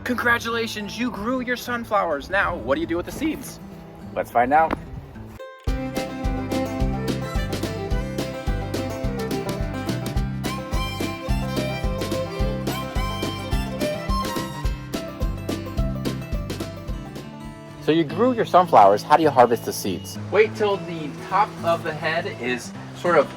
Congratulations, you grew your sunflowers. Now, what do you do with the seeds? Let's find out. So you grew your sunflowers. How do you harvest the seeds? Wait till the top of the head is sort of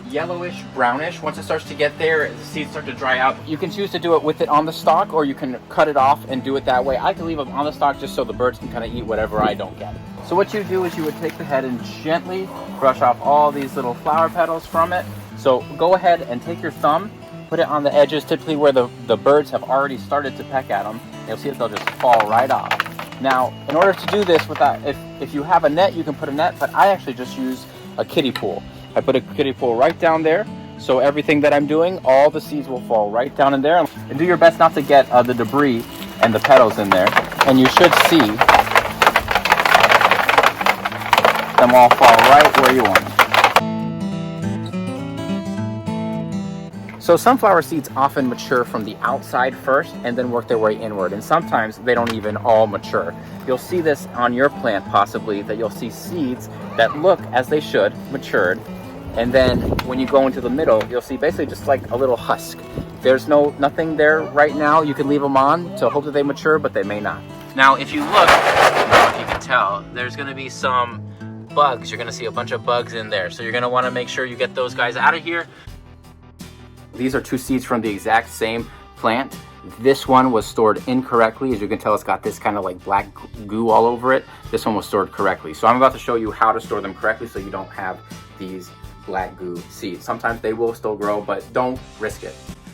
yellowish, brownish. Once it starts to get there, the seeds start to dry out. You can choose to do it with it on the stalk, or you can cut it off and do it that way. I like to leave them on the stalk just so the birds can kind of eat whatever I don't get. So what you do is you would take the head and gently brush off all these little flower petals from it. So go ahead and take your thumb, put it on the edges, typically where the birds have already started to peck at them. You'll see that they'll just fall right off. Now, in order to do this without, if you have a net, you can put a net, but I actually just use a kiddie pool. I put a kiddie pool right down there, so everything that I'm doing, all the seeds will fall right down in there. And do your best not to get the debris and the petals in there, and you should see them all fall right where you want them. So sunflower seeds often mature from the outside first and then work their way inward, and sometimes they don't even all mature. You'll see this on your plant possibly, that you'll see seeds that look as they should, matured, and then when you go into the middle, you'll see basically just like a little husk. There's nothing there right now. You can leave them on to hope that they mature, but they may not. Now if you look, I don't know if you can tell, there's going to be some bugs. You're going to see a bunch of bugs in there, so you're going to want to make sure you get those guys out of here. These are two seeds from the exact same plant. This one was stored incorrectly. As you can tell, it's got this kind of like black goo all over it. This one was stored correctly. So I'm about to show you how to store them correctly so you don't have these black goo seeds. Sometimes they will still grow, but don't risk it.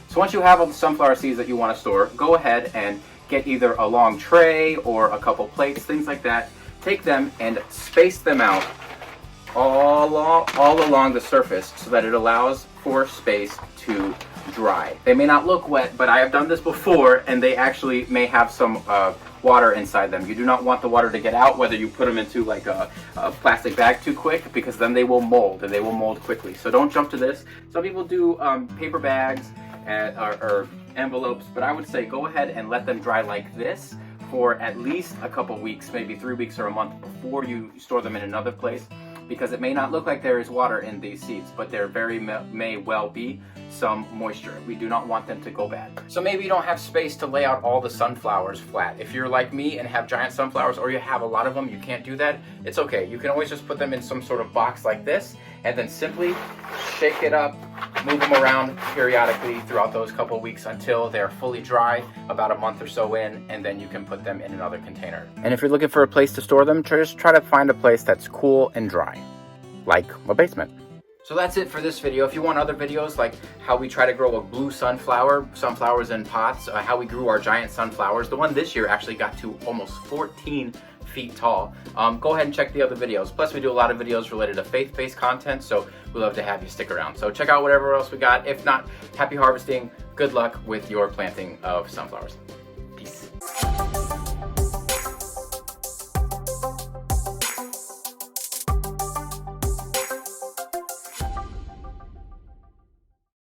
So once you have all the sunflower seeds that you want to store, go ahead and get either a long tray or a couple plates, things like that. Take them and space them out all along the surface so that it allows for space to dry. They may not look wet, but I have done this before and they actually may have some water inside them. You do not want the water to get out, whether you put them into like a plastic bag too quick, because then they will mold, and they will mold quickly. So don't jump to this. Some people do paper bags or envelopes, but I would say go ahead and let them dry like this for at least a couple weeks, maybe 3 weeks or a month before you store them in another place, because it may not look like there is water in these seeds, but there may well be some moisture. We do not want them to go bad. So maybe you don't have space to lay out all the sunflowers flat. If you're like me and have giant sunflowers, or you have a lot of them, you can't do that, it's okay. You can always just put them in some sort of box like this, and then simply shake it up, move them around periodically throughout those couple of weeks until they're fully dry, about a month or so in, and then you can put them in another container. And if you're looking for a place to store them, just try to find a place that's cool and dry, like a basement. So that's it for this video. If you want other videos like how we try to grow a blue sunflowers in pots, how we grew our giant sunflowers, the one this year actually got to almost 14 feet tall. Go ahead and check the other videos. Plus we do a lot of videos related to faith-based content, so we love to have you stick around. So check out whatever else we got. If not, happy harvesting. Good luck with your planting of sunflowers.